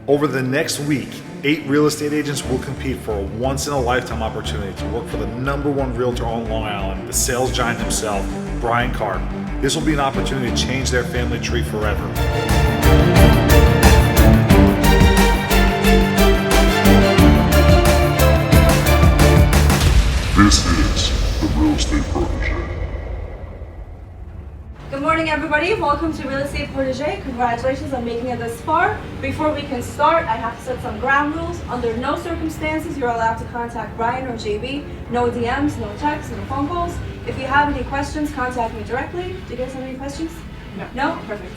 Over the next week, 8 real estate agents will compete for a once-in-a-lifetime opportunity to work for the #1 realtor on Long Island, the sales giant himself, Brian Carr. This will be an opportunity to change their family tree forever. This is the Real Estate Protege. Good morning, everybody. Welcome to Real Estate Protege. Congratulations on making it this far. Before we can start, I have to set some ground rules. Under no circumstances you're allowed to contact Brian or JB. No DMs, no texts, no phone calls. If you have any questions, contact me directly. Do you guys have any questions? No? Perfect.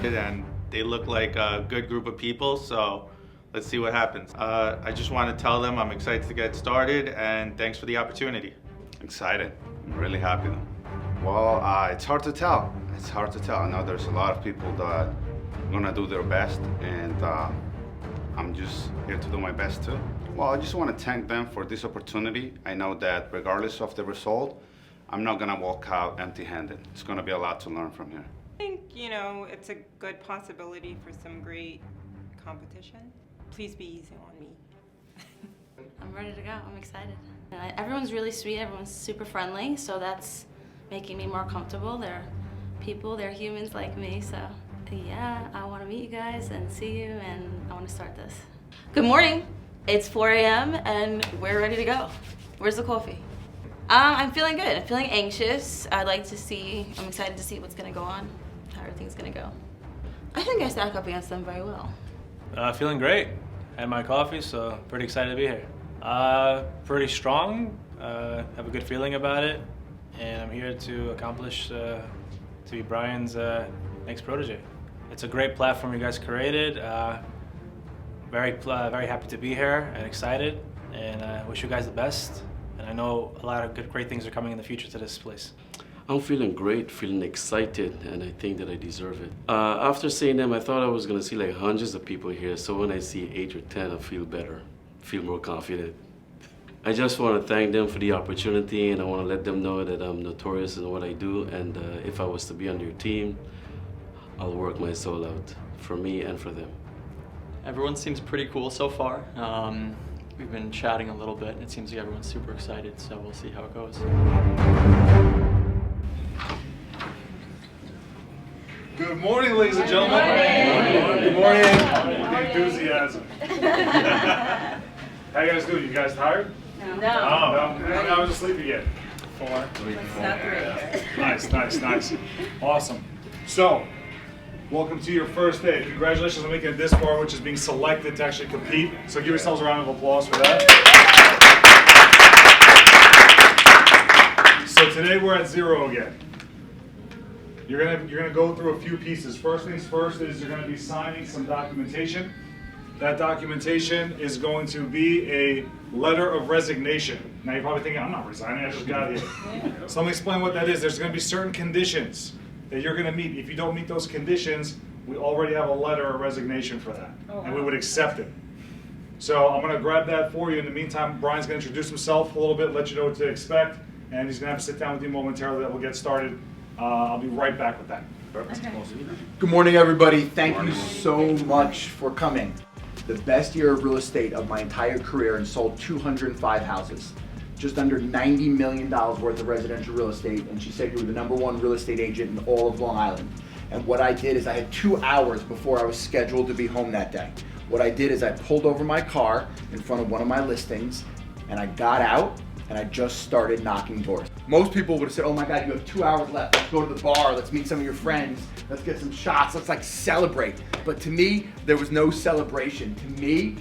And they look like a good group of people, so let's see what happens. I just want to tell them I'm excited to get started, and thanks for the opportunity. Excited. I'm really happy. Well, it's hard to tell. It's hard to tell. I know there's a lot of people that are gonna do their best, and I'm just here to do my best too. Well, I just want to thank them for this opportunity. I know that regardless of the result, I'm not gonna walk out empty-handed. It's gonna be a lot to learn from here. I think, it's a good possibility for some great competition. Please be easy on me. I'm ready to go. I'm excited. Everyone's really sweet. Everyone's super friendly, so that's making me more comfortable. They're people, they're humans like me, so yeah, I want to meet you guys and see you, and I want to start this. Good morning. It's 4 a.m. and we're ready to go. Where's the coffee? I'm feeling good. I'm feeling anxious. I'm excited to see what's gonna go on, how everything's gonna go. I think I stack up against them very well. Feeling great. Had my coffee, so pretty excited to be here. Pretty strong. Have a good feeling about it. And I'm here to accomplish, to be Brian's next protege. It's a great platform you guys created. Very happy to be here and excited, and I wish you guys the best. And I know a lot of great things are coming in the future to this place. I'm feeling great, feeling excited, and I think that I deserve it. After seeing them, I thought I was gonna see like hundreds of people here, so when I see 8 or 10, I feel better, feel more confident. I just want to thank them for the opportunity, and I want to let them know that I'm notorious in what I do, and if I was to be on their team, I'll work my soul out for me and for them. Everyone seems pretty cool so far. We've been chatting a little bit, and it seems like everyone's super excited, so we'll see how it goes. Good morning, ladies and gentlemen. Good morning. Enthusiasm. How you guys doing? You guys tired? No. I was asleep again. 4. Not 3. Nice. Awesome. So, welcome to your first day. Congratulations on making it this far, which is being selected to actually compete. So give yourselves a round of applause for that. So today we're at 0 again. You're gonna go through a few pieces. First things first is you're gonna be signing some documentation. That documentation is going to be a letter of resignation. Now you're probably thinking, I'm not resigning, I just got here. So let me explain what that is. There's going to be certain conditions that you're going to meet. If you don't meet those conditions, we already have a letter of resignation for that, and we would accept it. So I'm going to grab that for you. In the meantime, Brian's going to introduce himself a little bit, let you know what to expect, and he's going to have to sit down with you momentarily. That we'll get started. I'll be right back with that. Okay. Good morning, everybody. Thank you so much for coming. The best year of real estate of my entire career, and sold 205 houses. Just under $90 million worth of residential real estate, and she said you were the #1 real estate agent in all of Long Island. And what I did is I had 2 hours before I was scheduled to be home that day. What I did is I pulled over my car in front of one of my listings, and I got out, and I just started knocking doors. Most people would have said, oh my God, you have 2 hours left. Let's go to the bar. Let's meet some of your friends. Let's get some shots. Let's celebrate. But to me, there was no celebration. To me,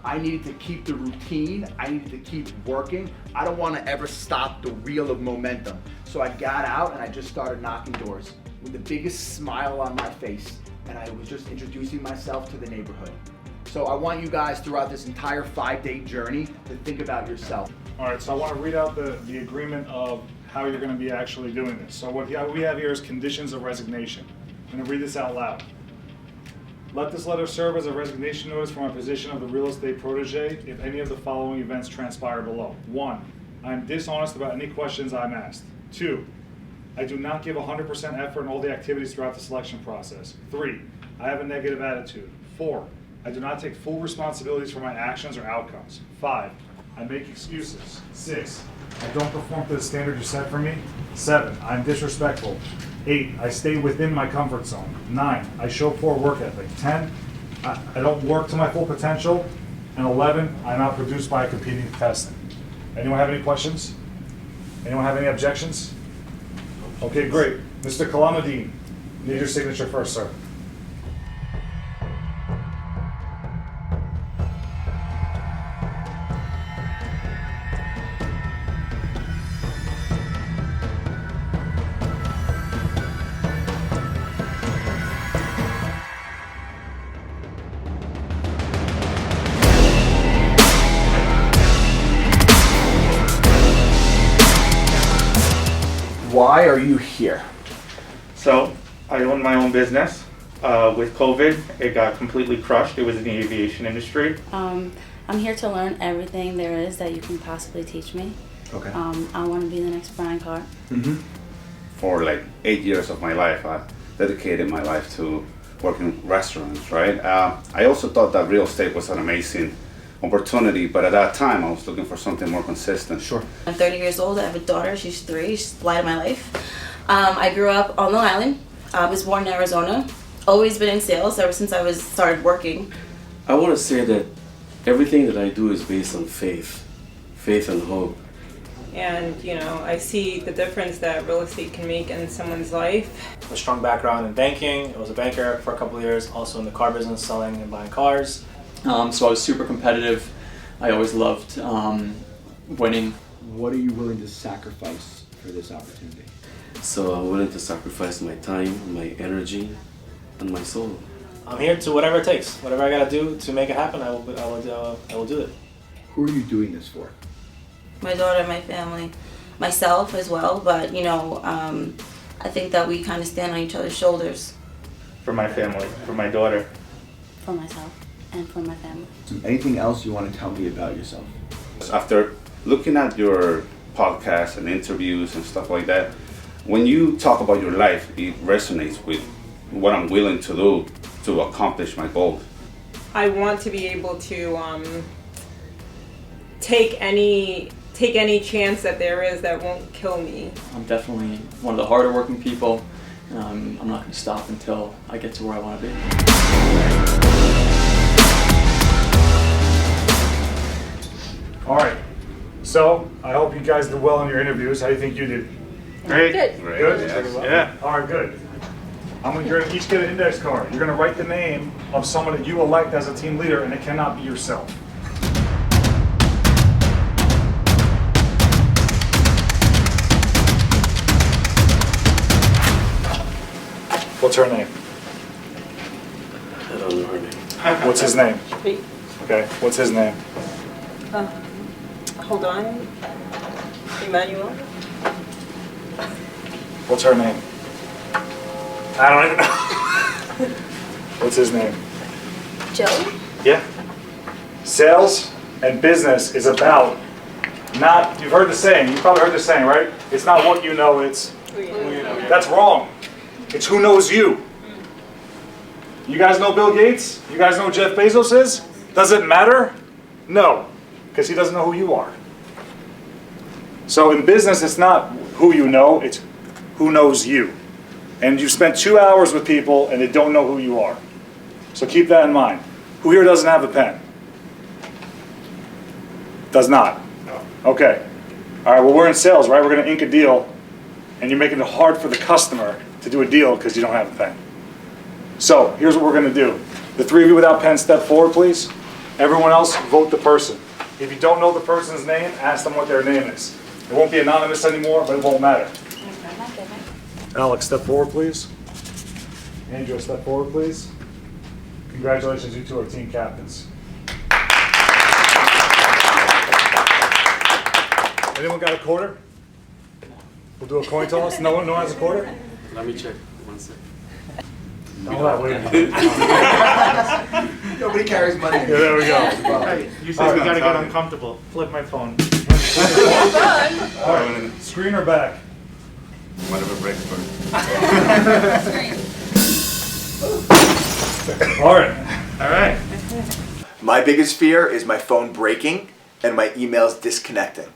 I needed to keep the routine. I needed to keep working. I don't want to ever stop the reel of momentum. So I got out and I just started knocking doors with the biggest smile on my face. And I was just introducing myself to the neighborhood. So I want you guys throughout this entire 5-day journey to think about yourself. All right, so I want to read out the agreement of how you're going to be actually doing this. So what we have here is conditions of resignation. I'm going to read this out loud. Let this letter serve as a resignation notice from my position of the real estate protege if any of the following events transpire below. 1, I am dishonest about any questions I'm asked. 2, I do not give 100% effort in all the activities throughout the selection process. 3, I have a negative attitude. 4, I do not take full responsibilities for my actions or outcomes. 5, I make excuses. 6, I don't perform to the standard you set for me. 7, I'm disrespectful. 8, I stay within my comfort zone. 9, I show poor work ethic. 10, I don't work to my full potential. And 11, I'm outproduced by a competing contestant. Anyone have any questions? Anyone have any objections? Okay, great. Mr. Kalamadin, need your signature first, sir. Why are you here? So, I own my own business. With COVID, it got completely crushed. It was in the aviation industry. I'm here to learn everything there is that you can possibly teach me. Okay. I want to be the next Brian Carr. For like 8 years of my life, I dedicated my life to working in restaurants, right? I also thought that real estate was an amazing opportunity, but at that time I was looking for something more consistent. Sure. I'm 30 years old. I have a daughter. She's 3. She's the light of my life. I grew up on Long Island. I was born in Arizona. Always been in sales ever since I started working. I want to say that everything that I do is based on faith and hope. And, you know, I see the difference that real estate can make in someone's life. A strong background in banking. I was a banker for a couple of years, also in the car business, selling and buying cars. So I was super competitive. I always loved winning. What are you willing to sacrifice for this opportunity? So I'm willing to sacrifice my time, my energy, and my soul. I'm here to whatever it takes. Whatever I gotta do to make it happen, I will do it. Who are you doing this for? My daughter, my family, myself as well. But, you know, I think that we kind of stand on each other's shoulders. For my family, for my daughter. For myself and for my family. Anything else you want to tell me about yourself? After looking at your podcasts and interviews and stuff like that, when you talk about your life, it resonates with what I'm willing to do to accomplish my goals. I want to be able to take any chance that there is that won't kill me. I'm definitely one of the harder working people. I'm not going to stop until I get to where I want to be. All right. So, I hope you guys did well in your interviews. How do you think you did? Great. Good. Good? Yes. Yeah. All right, good. You're going to each get an index card. You're going to write the name of someone that you elect as a team leader, and it cannot be yourself. What's her name? I don't know her name. What's his name? Wait, Okay, what's his name? hold on. Emmanuel? What's her name? I don't even know. What's his name? Joe? Yeah. Sales and business is about not, you've heard the saying, you probably heard the saying, right? It's not what you know, it's who you know. That's wrong. It's who knows you. You guys know Bill Gates? You guys know who Jeff Bezos is? Does it matter? No, because he doesn't know who you are. So in business, it's not who you know, it's who knows you. And you spent 2 hours with people and they don't know who you are. So keep that in mind. Who here doesn't have a pen? Does not? No. Okay. All right, well, we're in sales, right? We're going to ink a deal, and you're making it hard for the customer to do a deal because you don't have a pen. So here's what we're going to do. The 3 of you without pens, step forward, please. Everyone else, vote the person. If you don't know the person's name, ask them what their name is. It won't be anonymous anymore, but it won't matter. Alex, step forward, please. Andrew, step forward, please. Congratulations, you two are team captains. Anyone got a quarter? We'll do a coin toss. No one has a quarter? Let me check. 1 second. Don't let wait. Nobody carries money. Yeah, there we go. Hey, you said we gotta get uncomfortable. Flip my phone. All right, screen or back? Whatever breaks first. All right. All right. My biggest fear is my phone breaking and my emails disconnecting.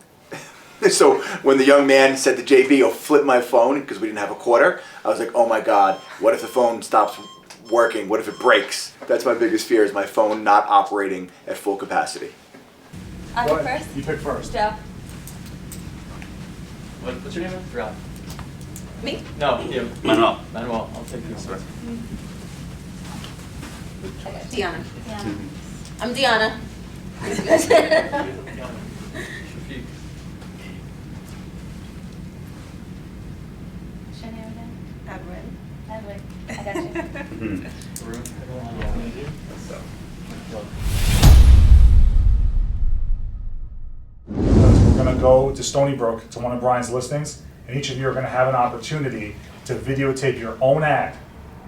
So when the young man said to JB, "Oh, flip my phone," because we didn't have a quarter, I was like, oh my God, what if the phone stops working? What if it breaks? That's my biggest fear, is my phone not operating at full capacity. I Go go ahead. first. You pick first. Joe. What's your name? I forgot. Me? No, you. Manuel. Manuel, I'll take these. Okay, Deanna. I'm Deanna. What's your name again? Edwin. Edward. I got you. We're gonna go to Stony Brook to one of Brian's listings, and each of you are gonna have an opportunity to videotape your own ad.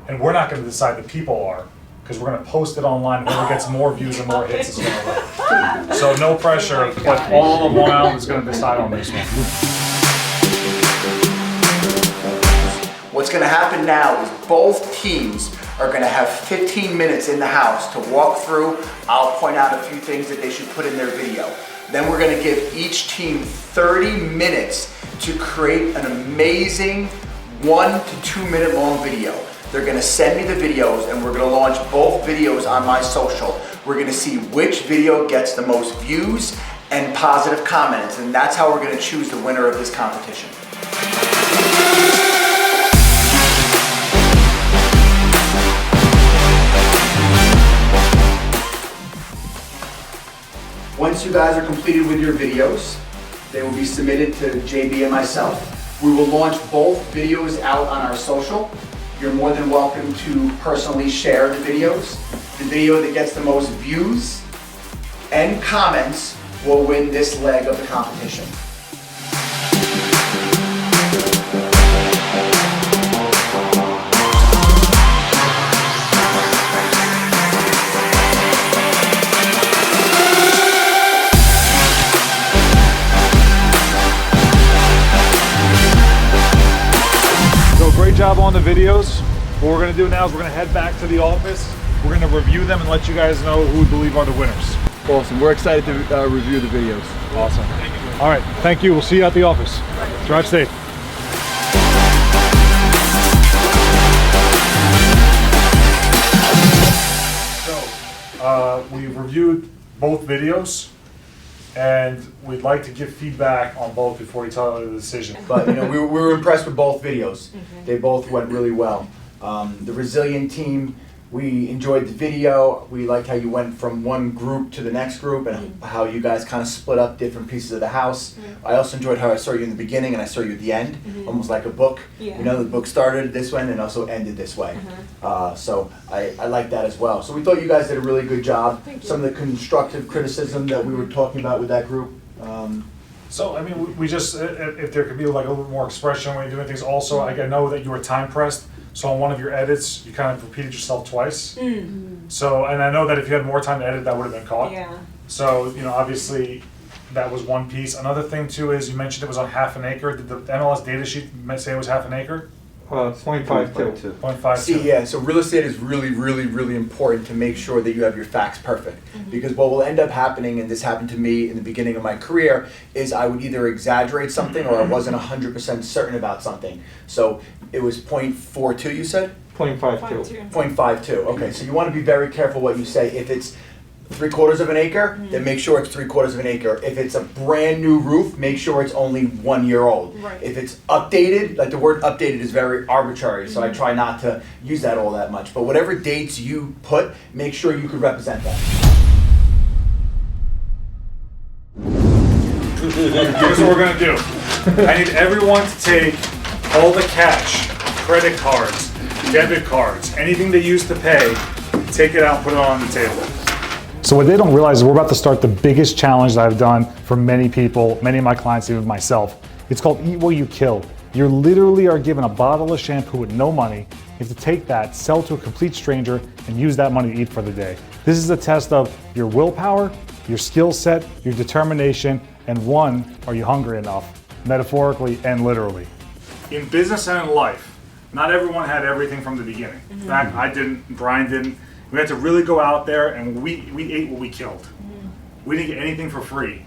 And we're not gonna decide the people are, because we're gonna post it online. Whoever gets more views and more hits is gonna win. So no pressure, but all of Long Island is gonna decide on this one. What's gonna happen now is both teams are gonna have 15 minutes in the house to walk through. I'll point out a few things that they should put in their video. Then we're gonna give each team 30 minutes to create an amazing 1 to 2 minute long video. They're gonna send me the videos and we're gonna launch both videos on my social. We're gonna see which video gets the most views and positive comments, and that's how we're gonna choose the winner of this competition. Once you guys are completed with your videos, they will be submitted to JB and myself. We will launch both videos out on our social. You're more than welcome to personally share the videos. The video that gets the most views and comments will win this leg of the competition. Great job on the videos. What we're gonna do now is we're gonna head back to the office. We're gonna review them and let you guys know who we believe are the winners. Awesome. We're excited to review the videos. Awesome. All right, thank you. We'll see you at the office. Drive safe. So, we've reviewed both videos, and we'd like to give feedback on both before we tell you the decision. But we were impressed with both videos. They both went really well. The Resilient team, we enjoyed the video. We liked how you went from one group to the next group and how you guys kind of split up different pieces of the house. I also enjoyed how I saw you in the beginning and I saw you at the end, almost like a book. Yeah. The book started this way and also ended this way. So I like that as well. So we thought you guys did a really good job. Some of the constructive criticism that we were talking about with that group. So, I mean, we just, if there could be like a little bit more expression when you're doing things. Also, I know that you were time pressed. So on one of your edits, you kind of repeated yourself twice. So, and I know that if you had more time to edit, that would have been caught. Yeah. So, obviously, that was one piece. Another thing too is you mentioned it was on half an acre. Did the MLS data sheet say it was half an acre? 0.52. 0.52. See, yeah, so real estate is really, really, really important to make sure that you have your facts perfect. Because what will end up happening, and this happened to me in the beginning of my career, is I would either exaggerate something or I wasn't 100% certain about something. So it was 0.42, you said? 0.52. 0.52, okay, so you want to be very careful what you say. If it's 3/4 of an acre, then make sure it's 3/4 of an acre. If it's a brand new roof, make sure it's only 1 year old. Right. If it's updated, like the word updated is very arbitrary, so I try not to use that all that much. But whatever dates you put, make sure you could represent that. Here's what we're gonna do. I need everyone to take all the cash, credit cards, debit cards, anything they used to pay, take it out and put it on the table. So what they don't realize is we're about to start the biggest challenge that I've done for many people, many of my clients, even myself. It's called Eat What You Kill. You literally are given a bottle of shampoo with no money. You have to take that, sell to a complete stranger, and use that money to eat for the day. This is a test of your willpower, your skill set, your determination, and one, are you hungry enough, metaphorically and literally. In business and in life, not everyone had everything from the beginning. In fact, I didn't, Brian didn't. It We had to really go out there and we ate what we killed. We didn't get anything for free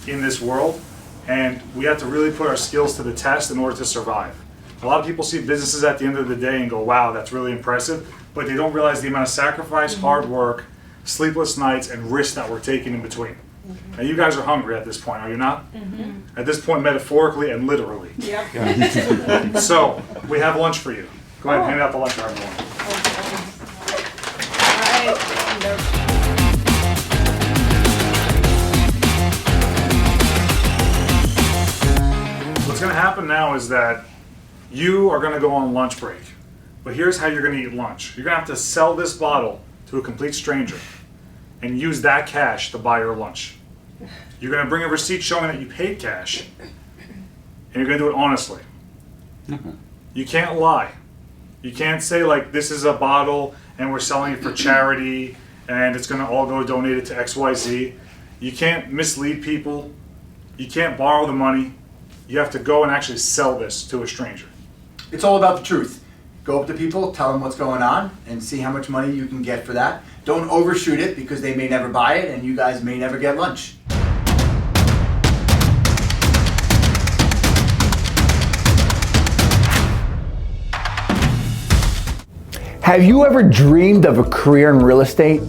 in this world, and we had to really put our skills to the test in order to survive. A lot of people see businesses at the end of the day and go, wow, that's really impressive, but they don't realize the amount of sacrifice, hard work, sleepless nights, and risks that we're taking in between. Now you guys are hungry at this point, are you not? At this point, metaphorically and literally. Yep. So, we have lunch for you. Go ahead and hand out the lunch for everyone. What's going to happen now is that you are going to go on lunch break. But here's how you're going to eat lunch. You're going to have to sell this bottle to a complete stranger and use that cash to buy your lunch. You're going to bring a receipt showing that you paid cash, and you're going to do it honestly. You can't lie. You can't say like, this is a bottle and we're selling it for charity and it's going to all go donated to XYZ. You can't mislead people. You can't borrow the money. You have to go and actually sell this to a stranger. It's all about the truth. Go up to people, tell them what's going on, and see how much money you can get for that. Don't overshoot it because they may never buy it and you guys may never get lunch. Have you ever dreamed of a career in real estate?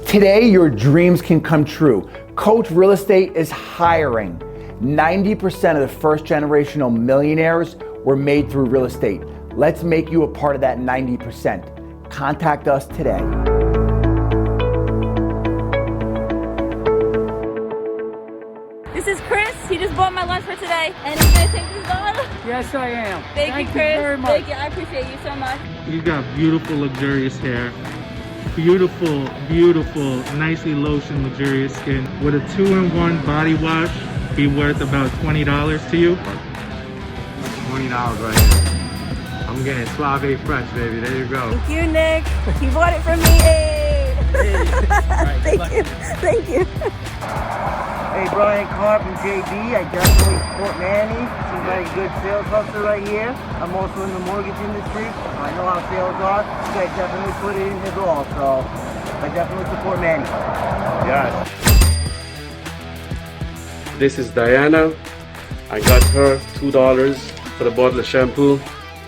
Today, your dreams can come true. Coach Real Estate is hiring. 90% of the first generational millionaires were made through real estate. Let's make you a part of that 90%. Contact us today. This is Chris. He just bought my lunch for today. And he's gonna take this bottle. Yes, I am. Thank you, Chris. Very much. Thank you. I appreciate you so much. You got beautiful, luxurious hair. Beautiful, beautiful, nicely lotioned, luxurious skin. With a 2-in-1 body wash, be worth about $20 to you. $20 right here. I'm getting Suave Fresh, baby. There you go. Thank you, Nick. He bought it for me. Hey. Thank you. Thank you. Hey, Brian Carp and JB. I definitely support Manny. Seems like a good sales hustle right here. I'm also in the mortgage industry. I know how sales are. You guys definitely put it in his all, so I definitely support Manny. Yes. This is Diana. I got her $2 for the bottle of shampoo.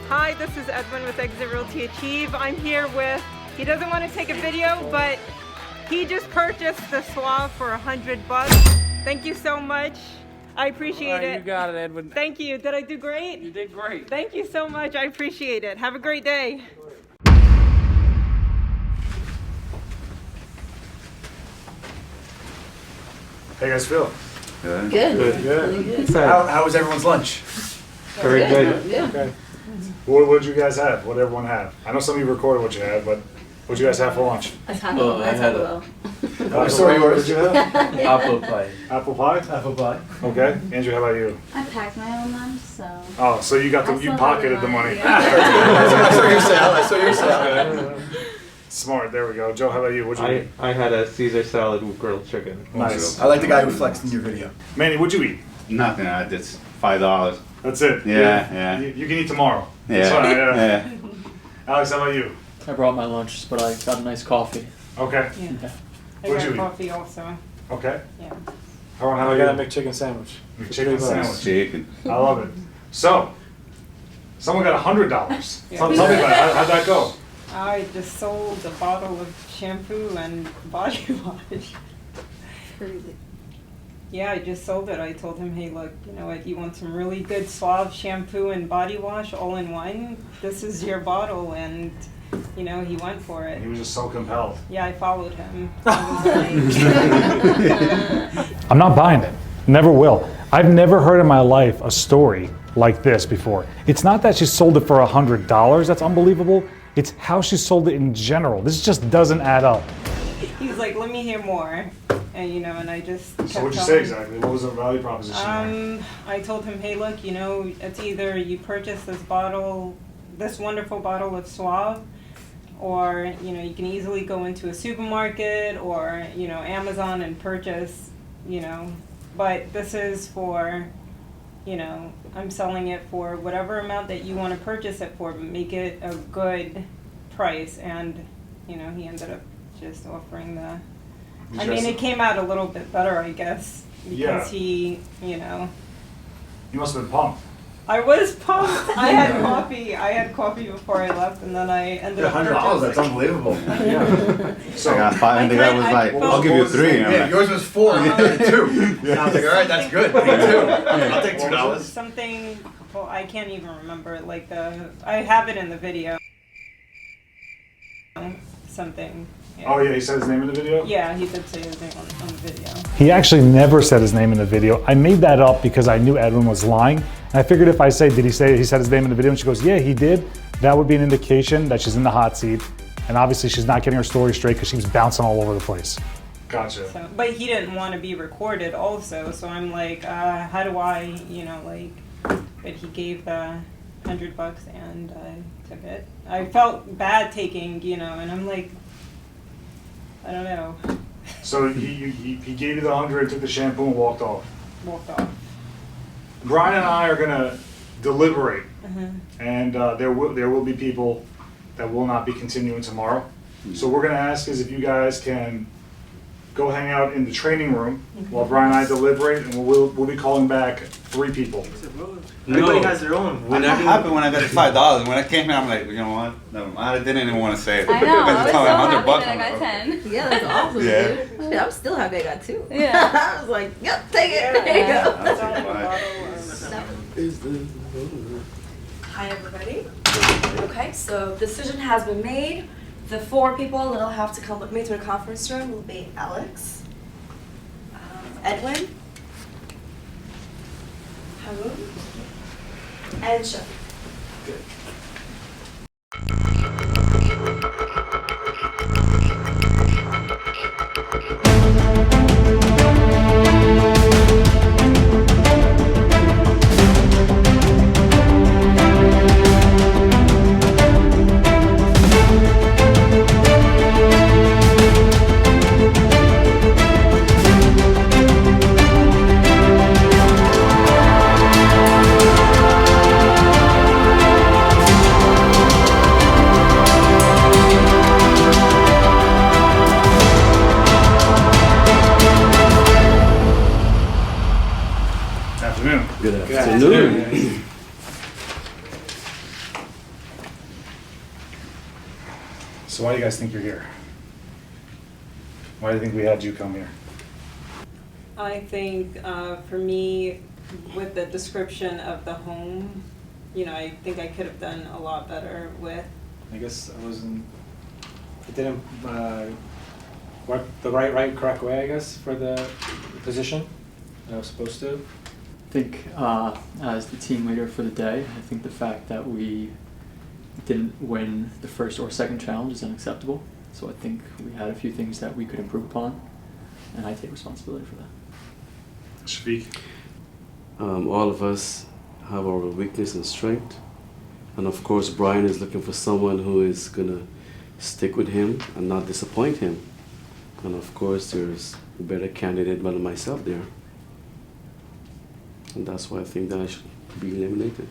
Hi, this is Edwin with Exit Realty Achieve. I'm here with, he doesn't want to take a video, but he just purchased the Suave for $100. Thank you so much. I appreciate it. You got it, Edwin. Thank you. Did I do great? You did great. Thank you so much. I appreciate it. Have a great day. How you guys feel? Good. Good. How was everyone's lunch? Very good. Yeah. Okay. What did you guys have? What did everyone have? I know some of you recorded what you had, but what did you guys have for lunch? I had a I saw yours. What did you have? Apple pie. Apple pie? Apple pie. Okay. Andrew, how about you? I packed my own lunch, so. Oh, so you got the, you pocketed the money. I saw your sale. I saw your sale. Smart. There we go. Joe, how about you? What'd you eat? I had a Caesar salad with grilled chicken. Nice. I like the guy who flexed in your video. Manny, what'd you eat? Nothing. It's $5. That's it. Yeah. You can eat tomorrow. Yeah. That's fine, Yeah. Alex, how about you? I brought my lunch, but I got a nice coffee. Okay. Yeah. I What'd you got eat? coffee also. Okay. Yeah. Harold, how I about got a you? McChicken sandwich. McChicken sandwich. Chicken. I love it. So, someone got $100. Yeah. Tell me about it. How'd that go? I just sold a bottle of shampoo and body wash. Yeah, I just sold it. I told him, hey, look, you know what, you want some really good Suave shampoo and body wash all in one? This is your bottle, and, you know, he went for it. He was just so compelled. Yeah, I followed him. I was like, I'm not buying it. Never will. I've never heard in my life a story like this before. It's not that she sold it for $100. That's unbelievable. It's how she sold it in general. This just doesn't add up. he was like, let me hear more. And, you know, and I just kept So what'd you say telling- exactly? What was the value proposition there? I told him, hey, look, you know, it's either you purchase this bottle, this wonderful bottle of Suave, or, you know, you can easily go into a supermarket or, you know, Amazon and purchase, you know, but this is for, you know, I'm selling it for whatever amount that you want to purchase it for, but make it a good price. And, you know, he ended up just offering the. You I mean, just- it came out a little bit better, I guess, because Yeah. he, you know. You must have been pumped. I was pumped. I had coffee. I had coffee before I left, and then I ended up. $100, that's purchasing- unbelievable. So I got 5, and the guy was like, I'll give you 3. I'm Yeah, like, yours was 4, you got 2. I was like, all right, that's good. Me too. I'll take $2. Something. Well, I can't even remember. Like I have it in the video. Something. Yeah. Oh yeah, he said his name in the video? Yeah, he did say his name on the video. He actually never said his name in the video. I made that up because I knew Edwin was lying. And I figured if I say, did he say he said his name in the video? And she goes, yeah, he did. That would be an indication that she's in the hot seat. And obviously she's not getting her story straight because she was bouncing all over the place. Gotcha. So, but he didn't want to be recorded also, so I'm like, how do I, you know, like, but he gave the $100 and I took it. I felt bad taking, you know, and I'm like, I don't know. So he gave you the 100, took the shampoo and walked off. Walked off. Brian and I are gonna deliberate, Uh-huh. and there will be people that will not be continuing tomorrow. So we're gonna ask is if you guys can go hang out in the training room while Brian and I deliberate, and we'll be calling back 3 people. Everybody has their own. I'm not happy when I got the $5. When I came here, I'm like, you know what? Never mind. I didn't even want to say it. I know. I was so happy $100. that I got 10. Yeah, that's awesome, Yeah. dude. Shit, I'm still happy I got 2. Yeah. I was like, yep, take it. There you go. Hi, everybody. Okay, so decision has been made. The 4 people that'll have to come with me to the conference room will be Alex, Edwin, Haroon, and Shafiq. Afternoon. Good afternoon. So why do you guys think you're here? Why do you think we had you come here? I think for me, with the description of the home, you know, I think I could have done a lot better with. I guess it didn't work the correct way, I guess, for the position that I was supposed to. I think as the team leader for the day, I think the fact that we didn't win the first or second challenge is unacceptable. So I think we had a few things that we could improve upon, and I take responsibility for that. Shafiq? All of us have our weakness and strength. And of course, Brian is looking for someone who is gonna stick with him and not disappoint him. And of course, there's a better candidate than myself there. And that's why I think that I should be eliminated.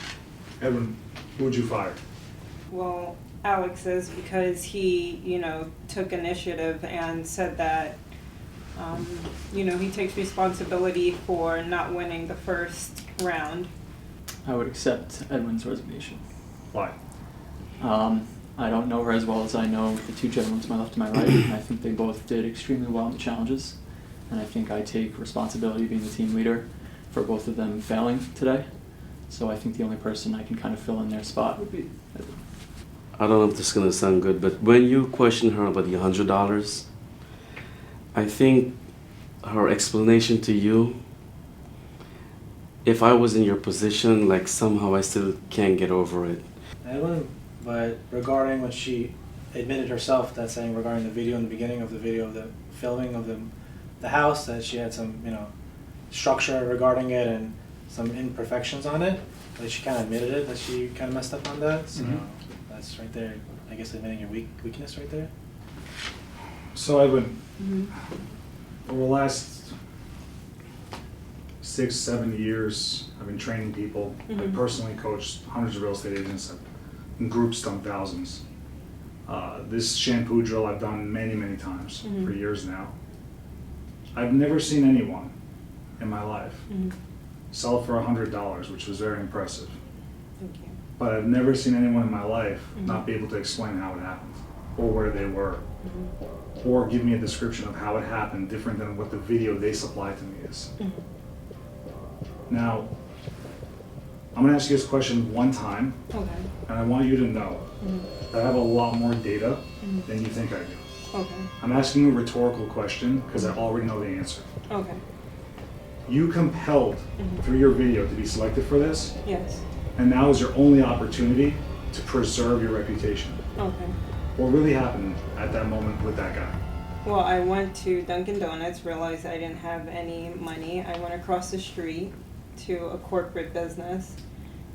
Edwin, who would you fire? Well, Alex is because he, you know, took initiative and said that, you know, he takes responsibility for not winning the first round. I would accept Edwin's resignation. Why? I don't know her as well as I know the 2 gentlemen to my left and my right. And I think they both did extremely well in the challenges. And I think I take responsibility being the team leader for both of them failing today. So I think the only person I can kind of fill in their spot would be Edwin. I don't know if this is gonna sound good, but when you question her about the $100, I think her explanation to you, if I was in your position, like somehow I still can't get over it. Edwin, but regarding when she admitted herself that saying regarding the video in the beginning of the video of the filming of the house, that she had some, you know, structure regarding it and some imperfections on it, that she kind of admitted it, that she kind of messed up on that. So that's right there, I guess, admitting your weakness right there. So Edwin, over the last 6-7 years, I've been training people. I personally coached hundreds of real estate agents and groups done thousands. This shampoo drill I've done many, many times for years now. I've never seen anyone in my life sell it for $100, which was very impressive. Thank you. But I've never seen anyone in my life not be able to explain how it happened, or where they were, or give me a description of how it happened different than what the video they supplied to me is. Now, I'm gonna ask you this question one time, Okay. and I want you to know that I have a lot more data than you think I do. Okay. I'm asking you a rhetorical question because I already know the answer. Okay. You compelled through your video to be selected for this, Yes. and now is your only opportunity to preserve your reputation. Okay. What really happened at that moment with that guy? Well, I went to Dunkin' Donuts, realized I didn't have any money. I went across the street to a corporate business,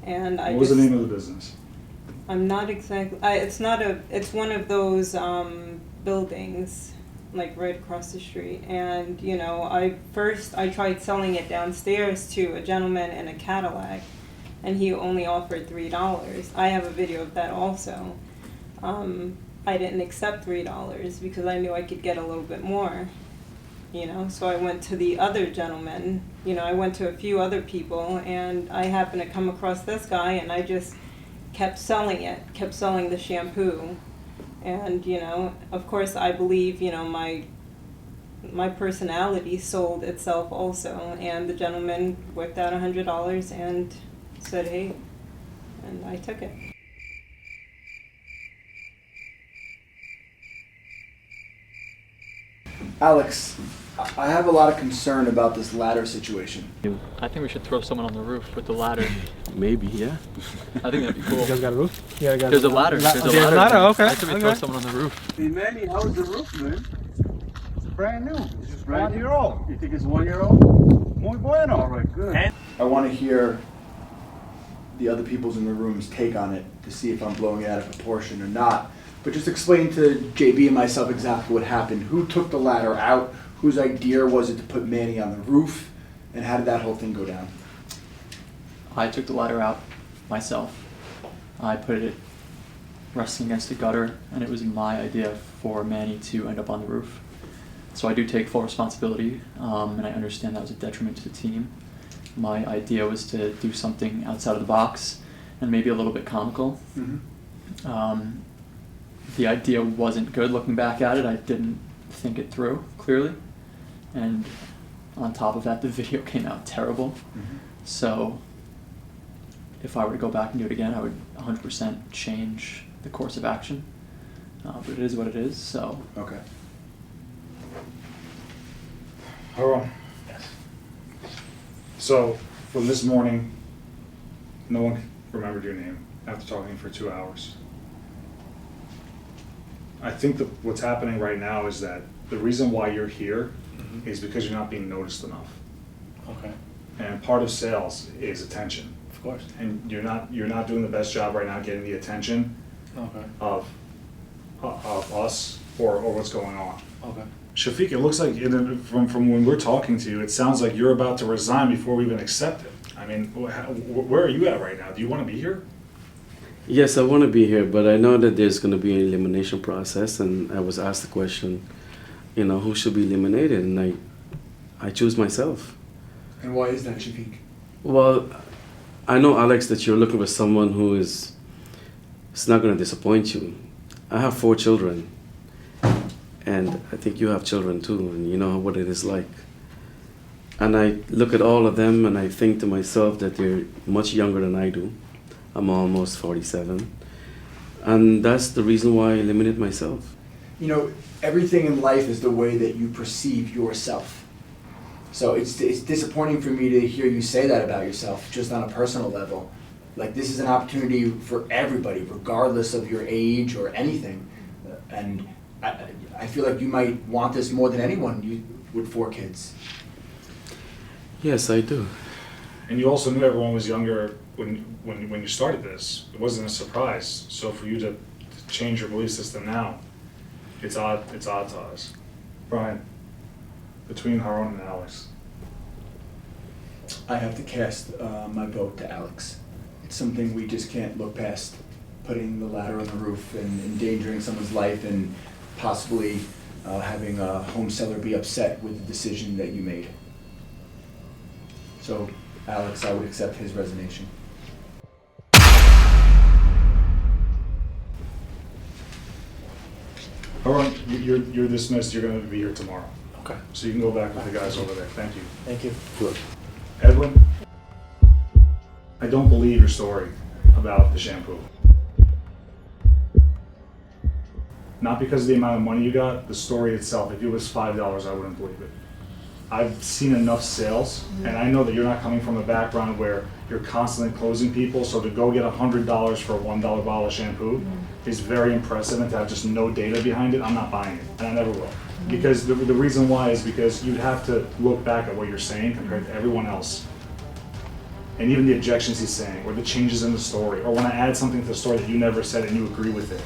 and I What was the name of the business? I'm not exactly. It's not a. It's one of those buildings, like right across the street. And you know, I tried selling it downstairs to a gentleman in a Cadillac, and he only offered $3. I have a video of that also. I didn't accept $3 because I knew I could get a little bit more. You know, so I went to the other gentleman. You know, I went to a few other people, and I happened to come across this guy, and I just kept selling it, kept selling the shampoo. And, you know, of course I believe, you know, my personality sold itself also. And the gentleman whipped out $100 and said, hey, and I took it. Alex, I have a lot of concern about this ladder situation. I think we should throw someone on the roof with the ladder. Maybe, yeah. I think that'd be cool. You guys got a roof? Yeah, I got There's a ladder. There's a there's ladder. a ladder, okay. I think we throw someone on the roof. Hey Manny, how's the roof, man? It's brand new. It's just 1 year old. You think it's 1 year old? Muy bueno. All right, good. I want to hear the other people's in the room's take on it to see if I'm blowing it out of proportion or not. But just explain to JB and myself exactly what happened. Who took the ladder out? Whose idea was it to put Manny on the roof? And how did that whole thing go down? I took the ladder out myself. I put it resting against the gutter, and it was my idea for Manny to end up on the roof. So I do take full responsibility, and I understand that was a detriment to the team. My idea was to do something outside of the box and maybe a little bit comical. The idea wasn't good looking back at it. I didn't think it through clearly. And on top of that, the video came out terrible. So if I were to go back and do it again, I would 100% change the course of action. But it is what it is, so. Okay. Haroon. Yes. So, from this morning, no one remembered your name after talking for 2 hours. I think that what's happening right now is that the reason why you're here is because you're not being noticed enough. Okay. And part of sales is attention. Of course. And you're not doing the best job right now getting the attention Okay. of us or what's going on. Okay. Shafiq, it looks like from when we're talking to you, it sounds like you're about to resign before we even accept it. I mean, where are you at right now? Do you want to be here? Yes, I want to be here, but I know that there's going to be an elimination process, and I was asked the question, you know, who should be eliminated, and I choose myself. And why is that, Shafiq? Well, I know, Alex, that you're looking for someone who is not going to disappoint you. I have 4 children, and I think you have children too, and you know what it is like. And I look at all of them, and I think to myself that they're much younger than I do. I'm almost 47. And that's the reason why I eliminate myself. You know, everything in life is the way that you perceive yourself. So it's disappointing for me to hear you say that about yourself, just on a personal level. Like, this is an opportunity for everybody, regardless of your age or anything. And I feel like you might want this more than anyone with 4 kids. Yes, I do. And you also knew everyone was younger when you started this. It wasn't a surprise. So for you to change your belief system now, it's odd to us. Brian, between Haroon and Alex. I have to cast my vote to Alex. It's something we just can't look past. putting the ladder on the roof and endangering someone's life and possibly having a home seller be upset with the decision that you made. So, Alex, I would accept his resignation. All right, you're dismissed. You're going to be here tomorrow. Okay. So you can go back with the guys over there. Thank you. Thank you. Sure. Edwin, I don't believe your story about the shampoo. Not because of the amount of money you got, the story itself. If it was $5, I wouldn't believe it. I've seen enough sales, and I know that you're not coming from a background where you're constantly closing people, so to go get $100 for a $1 bottle of shampoo is very impressive, and to have just no data behind it, I'm not buying it, and I never will. Because the reason why is because you'd have to look back at what you're saying compared to everyone else. And even the objections he's saying, or the changes in the story, or when I add something to the story that you never said and you agree with it.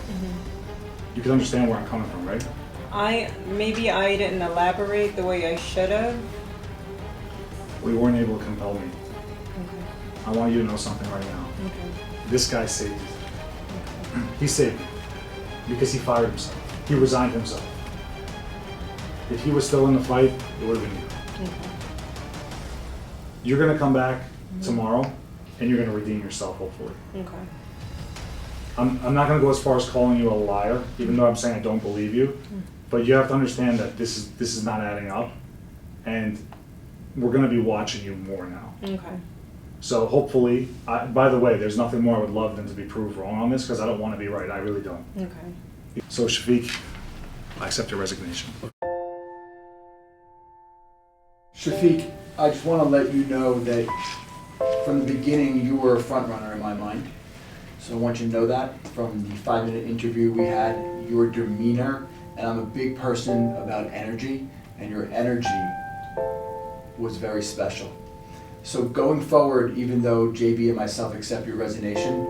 You can understand where I'm coming from, right? Maybe I didn't elaborate the way I should have. Well, you weren't able to compel me. Okay. I want you to know something right now. Okay. This guy saved you. He saved you because he fired himself. He resigned himself. If he was still in the fight, it would have been you. Okay. You're gonna come back tomorrow, and you're gonna redeem yourself, hopefully. Okay. I'm not gonna go as far as calling you a liar, even though I'm saying I don't believe you. But you have to understand that this is not adding up, and we're gonna be watching you more now. Okay. So hopefully, by the way, there's nothing more I would love than to be proved wrong on this, because I don't want to be right. I really don't. Okay. So Shafiq, I accept your resignation. Shafiq, I just want to let you know that from the beginning you were a front runner in my mind. So I want you to know that from the 5-minute interview we had, your demeanor, and I'm a big person about energy, and your energy was very special. So going forward, even though JB and myself accept your resignation,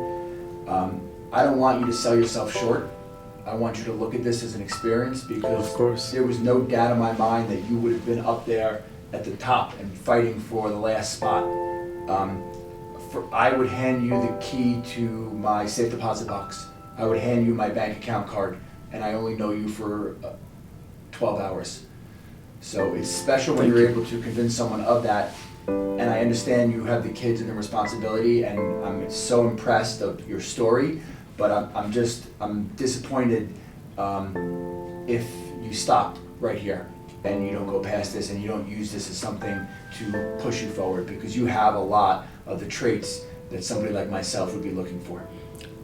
I don't want you to sell yourself short. I want you to look at this as an experience, because Of course. there was no doubt in my mind that you would have been up there at the top and fighting for the last spot. I would hand you the key to my safe deposit box. I would hand you my bank account card, and I only know you for 12 hours. So it's special when you're able to convince someone of that. And I understand you have the kids and the responsibility, and I'm so impressed of your story, but I'm disappointed if you stopped right here and you don't go past this and you don't use this as something to push you forward, because you have a lot of the traits that somebody like myself would be looking for.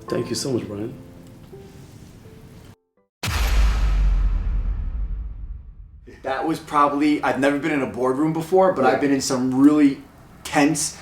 Thank you so much, Brian. That was probably, I've never been in a boardroom before, but I've been in some really tense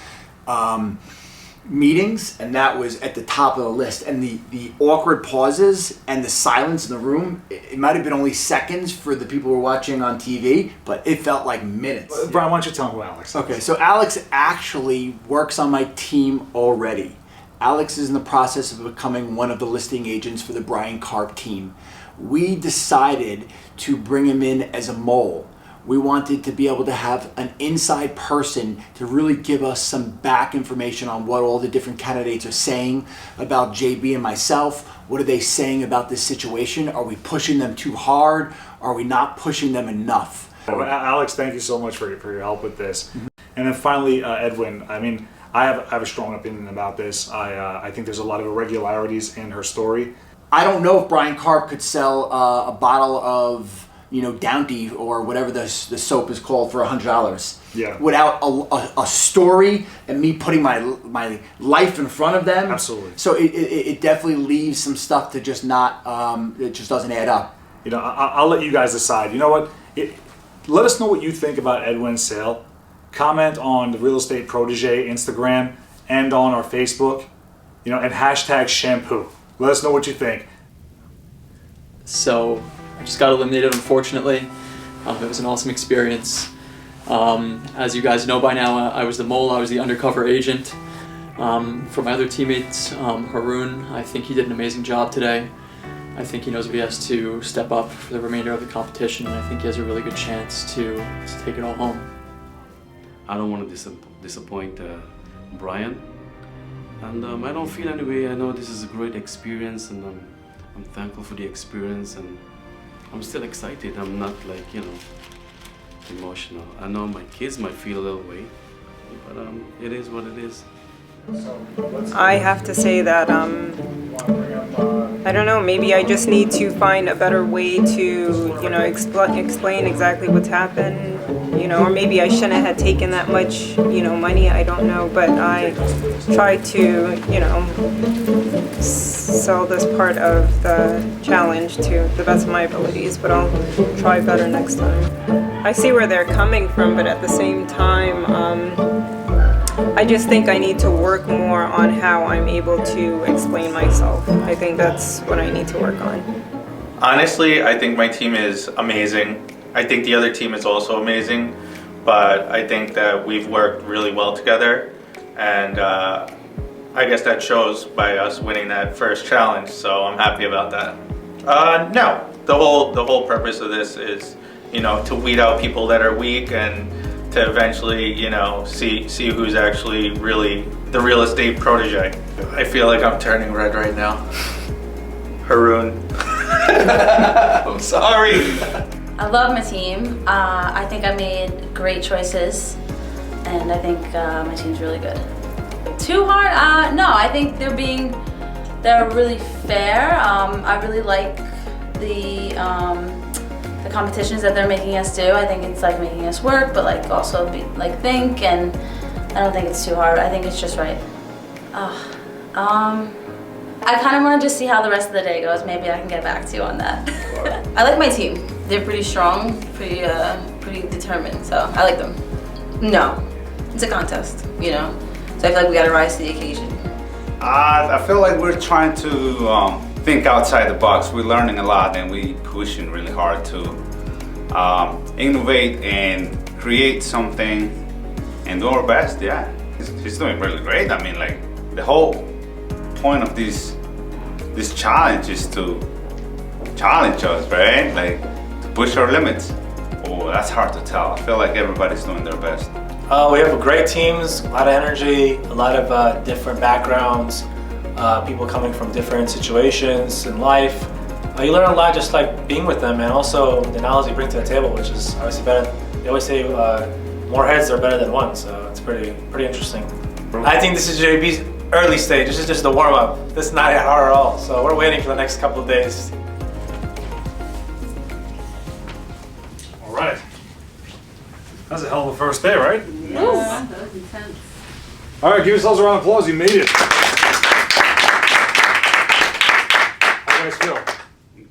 meetings, and that was at the top of the list. And the awkward pauses and the silence in the room, it might have been only seconds for the people who were watching on TV, but it felt like minutes. Brian, why don't you tell them who Alex is? Okay, so Alex actually works on my team already. Alex is in the process of becoming one of the listing agents for the Brian Karp team. We decided to bring him in as a mole. We wanted to be able to have an inside person to really give us some back information on what all the different candidates are saying about JB and myself. What are they saying about this situation? Are we pushing them too hard? Are we not pushing them enough? Alex, thank you so much for your help with this. And then finally, Edwin, I mean, I have a strong opinion about this. I think there's a lot of irregularities in her story. I don't know if Brian Karp could sell a bottle of, Downty or whatever the soap is called for $100. Yeah. Without a story and me putting my life in front of them. Absolutely. So it definitely leaves some stuff to just not, it just doesn't add up. I'll let you guys decide. You know what? Let us know what you think about Edwin's sale. Comment on the Real Estate Protege Instagram and on our Facebook, and hashtag shampoo. Let us know what you think. So I just got eliminated, unfortunately. It was an awesome experience. As you guys know by now, I was the mole, I was the undercover agent. For my other teammates, Haroon, I think he did an amazing job today. I think he knows what he has to step up for the remainder of the competition, and I think he has a really good chance to take it all home. I don't want to disappoint Brian, And I don't feel any way. I know this is a great experience, and I'm thankful for the experience, and I'm still excited. I'm not like, you know, emotional. I know my kids might feel a little way, but it is what it is. I have to say that I don't know, maybe I just need to find a better way to, you know, explain exactly what's happened, you know, or maybe I shouldn't have taken that much, you know, money, I don't know, but I try to, you know, sell this part of the challenge to the best of my abilities, but I'll try better next time. I see where they're coming from, but at the same time, I just think I need to work more on how I'm able to explain myself. I think that's what I need to work on. Honestly, I think my team is amazing. I think the other team is also amazing, but I think that we've worked really well together, and I guess that shows by us winning that first challenge, so I'm happy about that. No, the whole purpose of this is, you know, to weed out people that are weak and to eventually, you know, see who's actually really the real estate protege. I feel like I'm turning red right now. Haroon. I'm sorry. I love my team. I think I made great choices, and I think my team's really good. Too hard? No, I think they're really fair. I really like the competitions that they're making us do. I think it's like making us work, but like also think, and I don't think it's too hard. I think it's just right. I kind of want to just see how the rest of the day goes. Maybe I can get back to you on that. I like my team. They're pretty strong, pretty determined, so I like them. No, it's a contest, you know, so I feel like we gotta rise to the occasion. I feel like we're trying to think outside the box. We're learning a lot, and we're pushing really hard to innovate and create something and do our best. Yeah, he's doing really great. I mean, like, the whole point of this challenge is to challenge us, right? Like, to push our limits. Oh, that's hard to tell. I feel like everybody's doing their best. We have great teams, a lot of energy, a lot of different backgrounds. People coming from different situations in life. You learn a lot just like being with them, and also the knowledge they bring to the table, which is obviously better. They always say more heads are better than one, so it's pretty interesting. I think this is JB's early stage. This is just the warm up. This is not hard at all. So we're waiting for the next couple of days. All right. That's a hell of a first day, right? Yeah, that was intense. All right, give yourselves a round of applause. You made it. How do you guys feel?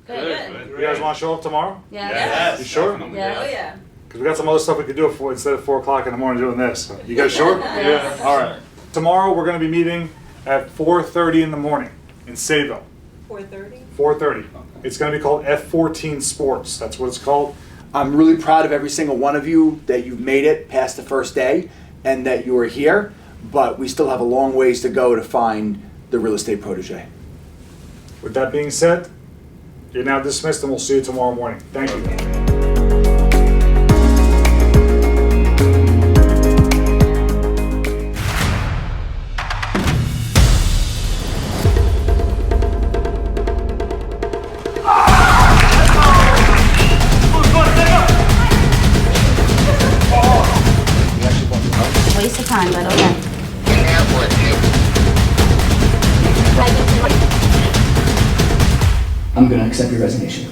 Good. You guys want to show up tomorrow? Yeah. Yes. You sure? Yeah. Oh yeah. Because we got some other stuff we could do instead of 4 o'clock in the morning doing this. You guys sure? Yeah. All right. Tomorrow we're going to be meeting at 4:30 in the morning in Sayville. 4:30? 4:30. It's going to be called F14 Sports. That's what it's called. I'm really proud of every single one of you that you've made it past the first day and that you are here, but we still have a long ways to go to find the real estate protege. With that being said, you're now dismissed, and we'll see you tomorrow morning. Thank you. Waste of time, but okay. I'm going to accept your resignation.